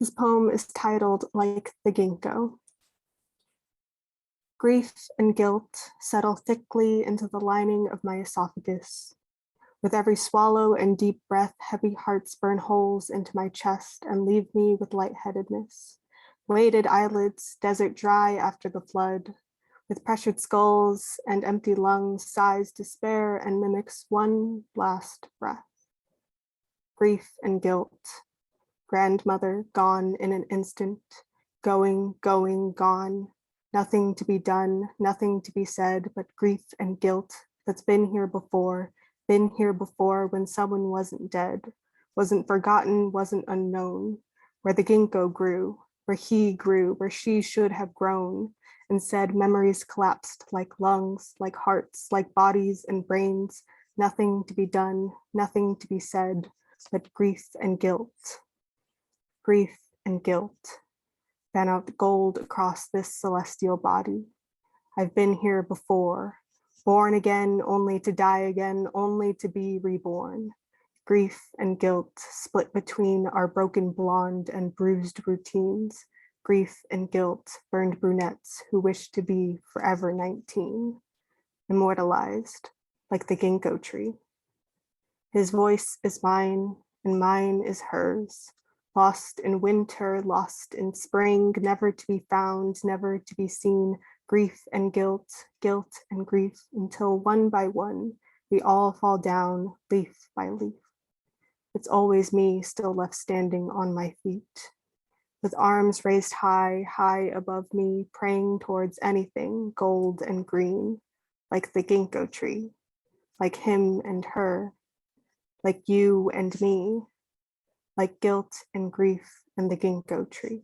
This poem is titled Like the Gingko. Grief and guilt settle thickly into the lining of my esophagus. With every swallow and deep breath, heavy hearts burn holes into my chest and leave me with lightheadedness. Weighted eyelids, desert dry after the flood. With pressured skulls and empty lungs, sighs despair and mimics one last breath. Grief and guilt. Grandmother gone in an instant. Going, gone. Nothing to be done, nothing to be said, but grief and guilt that's been here before when someone wasn't dead, wasn't forgotten, wasn't unknown, where the ginkgo grew, where he grew, where she should have grown. Instead, memories collapsed like lungs, like hearts, like bodies and brains, nothing to be done, nothing to be said, but grief and guilt. Grief and guilt. Fan out gold across this celestial body. I've been here before, born again, only to die again, only to be reborn. Grief and guilt split between our broken blonde and bruised routines. Grief and guilt burned brunettes who wish to be forever 19, immortalized like the ginkgo tree. His voice is mine and mine is hers. Lost in winter, lost in spring, never to be found, never to be seen, grief and guilt, guilt and grief, until one by one, we all fall down, leaf by leaf. It's always me still left standing on my feet, with arms raised high, high above me, praying towards anything gold and green, like the ginkgo tree, like him and her, like you and me, like guilt and grief and the ginkgo tree.